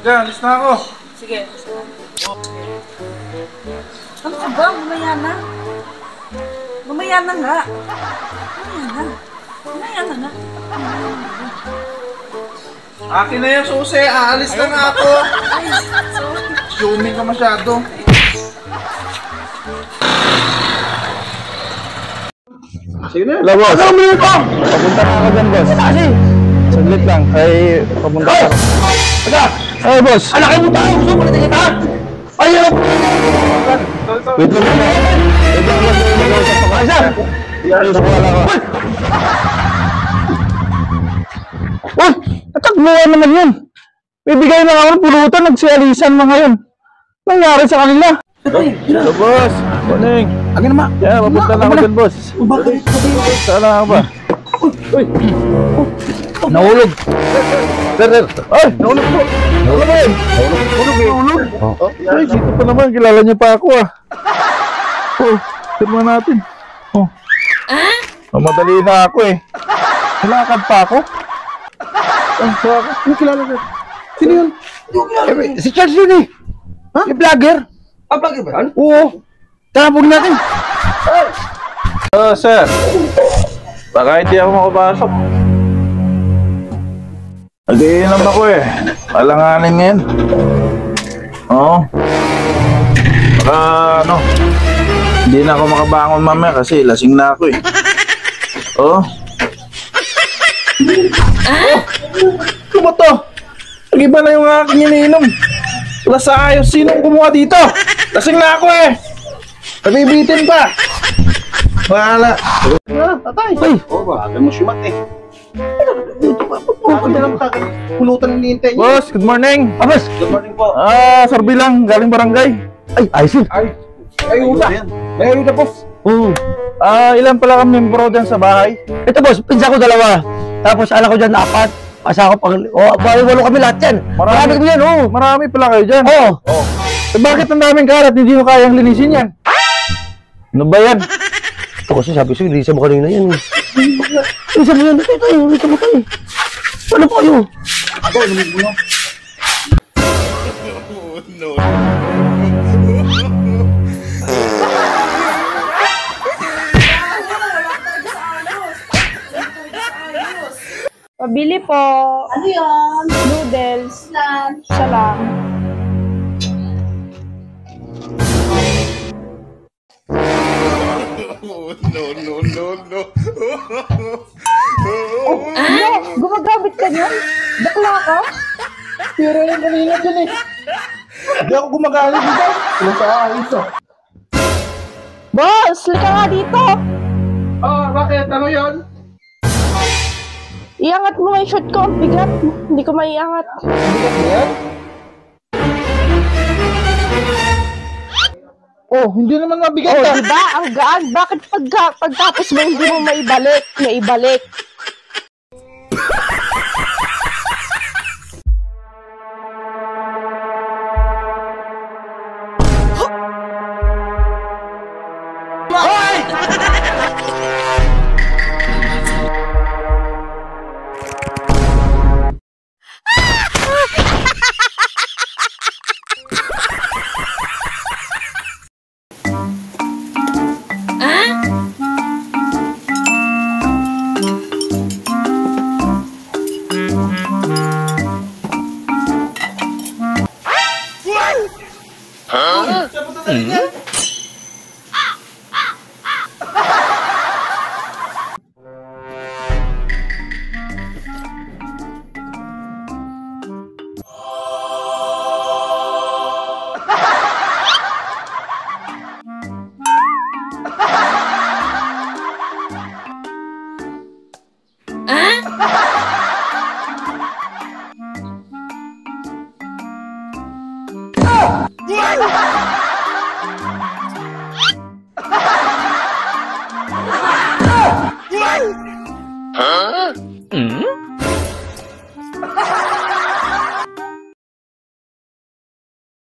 Diyan, alis na ako. Sige. Ano ka ba? Mamaya na. Mamaya na nga. Mamaya na. Mamaya na nga. Akin na yung susi. Aalis na nga ako. Ay, sorry. Zooming ka masyado. Sige na. Hello, boss. Ano mo ito? Papunta na ako dyan, boss. Kasi? Saglit lang. Ay, papunta ka. Teka! Ay, boss. Anak kayo mo tayo. Gusto mo natin kita? Ayaw! Wait lang mo. Wait lang mo. Mag-uusap pa ka. Ay, sir! Ayos ko wala ko. Uy! Natakbuhan naman yun. Bibigay na ako ng pulutan. Nagsialisan na ngayon. Nangyari sa kanila. Hello, boss. Morning. Agad naman. Yeah, papunta na ako dyan, boss. Bakit? Saan na ako ba? Uy! Nahulog! Sir! Ay! Nahulog po! Nahulog ba yun? Nahulog? Ay, dito pa naman. Kilala niyo pa ako ah. Oh, firma natin. Oh. Mamadali na ako eh. Nilakad pa ako. So ako. Ano kilala ka? Sino yun? Si Charles yun eh. Ha? Yung vlogger. Ah, vlogger ba yan? Oo. Tabog natin. Sir. Baka hindi ako makapasok. Nag-iinom ako eh. Alanganin ngayon. Oo. Baka ano. Hindi na ako makabangon mamaya kasi lasing na ako eh. Oo. Ano ba to? Nag-iba na yung aking iniinom. Wala sa ayos. Sinong kumuha dito? Lasing na ako eh. Nabibitin pa. Wala. Tatay. Ay. Oo ba? Alam mo simat eh. Ano lang pulutan ng nihintay niyo? Boss, good morning. Boss. Good morning po. Sorbi lang. Galing barangay. Ay, ayos yun. Ay, uta. May ayuda boss. Oo. Ilan pala kami membro dyan sa bahay? Ito boss, pinsa ko 2. Tapos alam ko dyan 4. Asa ko pang... walo kami lahat yan. Marami kami yan, oo. Marami pala kayo dyan. Oo. Eh, bakit ang daming karat? Hindi mo kayang linisin yan? Ano ba yan? Ito kasi sabi ko, lisa mo kanina yan. Lisa mo yan. Ito, lisa mo tayo. Ano po kayo? Ako, lumig mo. No. Pabili po. Ano yun? Noodles. Isa lang. No. Ano? Gumagamit ka niyan? Bakla ka? Pero yung kanina dyan eh. Hindi ako gumagamit dito. Ano sa ayos ah? Boss, lika nga dito. Bakit? Ano yun? Iangat mo yung shot ko. Bigat. Hindi ko maiangat. Bigat mo yan? Oh, hindi naman mabigat ah. Diba? Ang gaan. Bakit pagtapos mo hindi mo maibalik? Siya po tatalik yan.